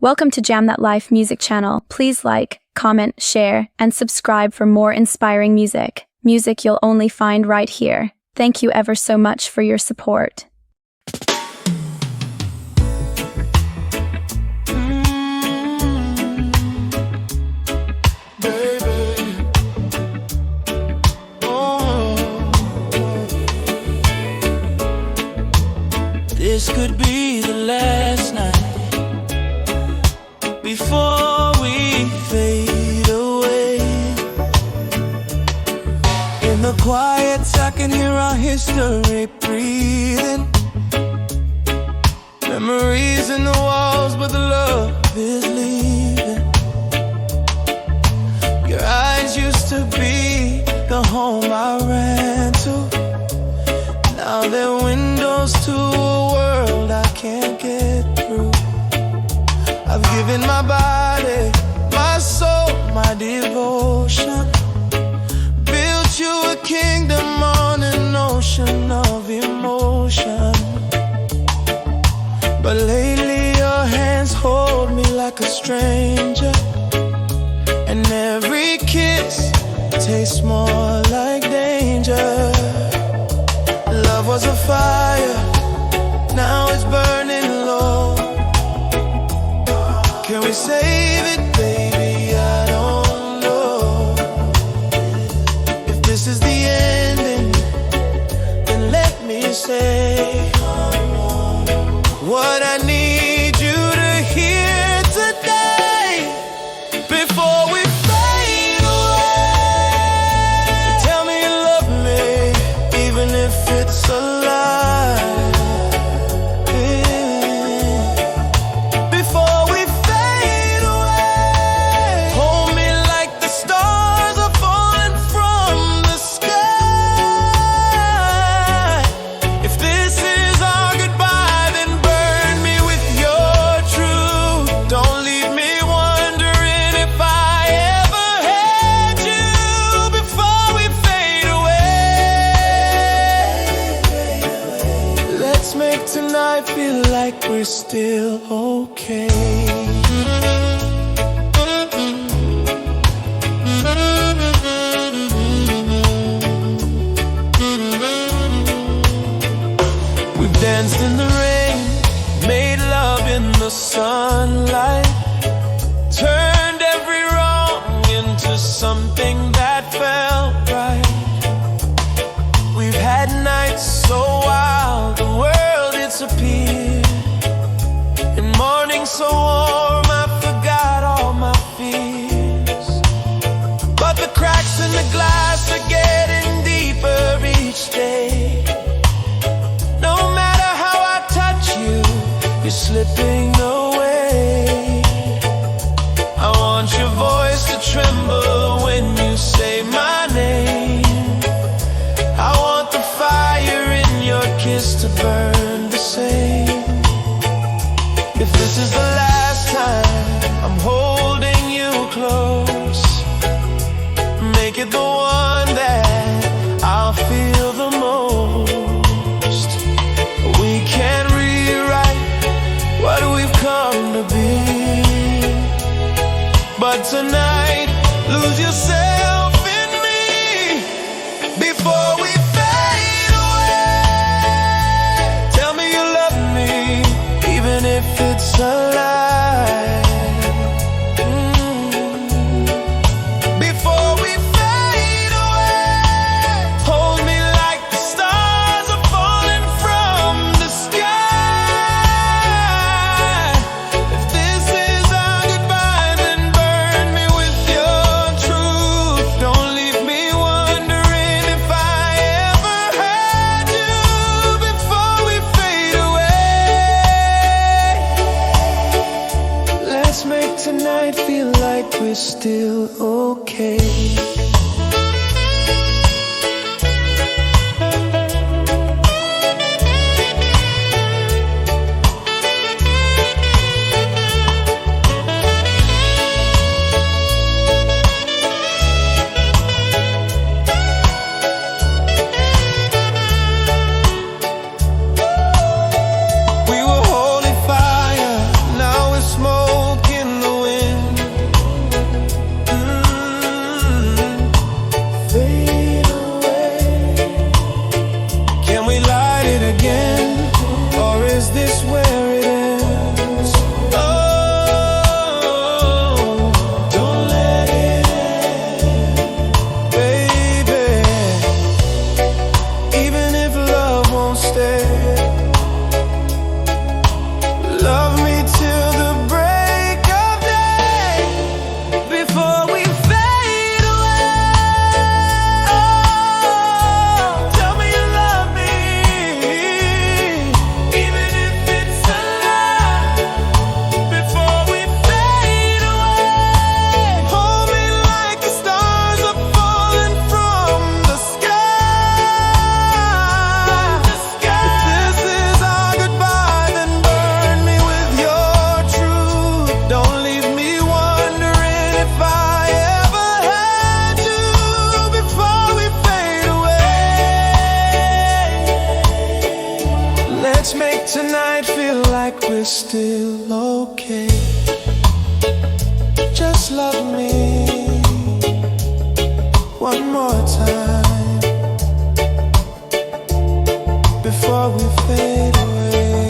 Welcome to Jam That Life music channel. Please like, comment, share, and subscribe for more inspiring music. Music you'll only find right here. Thank you ever so much for your support. This could be the last night before we fade away. In the quiet, I can hear our history breathing. Memories in the walls, but the love is leaving. Your eyes used to be the home I ran to. Now they're windows to a world I can't get through. I've given my body, my soul, my devotion. Built you a kingdom on an ocean of emotion. But lately your hands hold me like a stranger, and every kiss tastes more like danger. Love was a fire, now it's burning low. Can we save it, baby? I don't know. If this is the ending, then let me say what I need you to hear today before we fade away. Tell me you love me, even if it's a lie. Before we fade away, hold me like the stars are falling from the sky. If this is our goodbye, then burn me with your truth. Don't leave me wondering if I ever had you before we fade away. Let's make tonight feel like we're still okay. We've danced in the rain, made love in the sunlight, turned every wrong into something that felt right. We've had nights so wild the world disappeared, and mornings so warm I forgot all my fears. But the cracks in the glass are getting deeper each day. No matter how I touch you, you're slipping away. I want your voice to tremble when you say my name. I want the fire in your kiss to burn the same. If this is the last time I'm holding you close, make it the one that I'll feel the most. We can't rewrite what we've come to be, but tonight, lose yourself in me before we fade away. Tell me you love me, even if it's a lie. Before we fade away, hold me like the stars are falling from the sky. If this is our goodbye, then burn me with your truth. Don't leave me wondering if I ever had you before we fade away. Let's make tonight feel like we're still okay. We were holy fire, now it's smoke. feel okay. Just love me one more time before we fade away.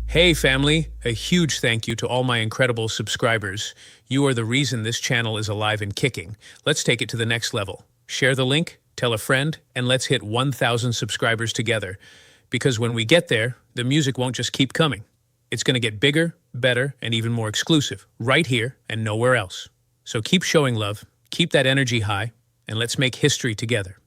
Hey family, a huge thank you to all my incredible subscribers. You are the reason this channel is alive and kicking. Let's take it to the next level. Share the link, tell a friend, and let's hit 1,000 subscribers together. Because when we get there, the music won't just keep coming. It's going to get bigger, better, and even more exclusive, right here and nowhere else. So keep showing love, keep that energy high, and let's make history together.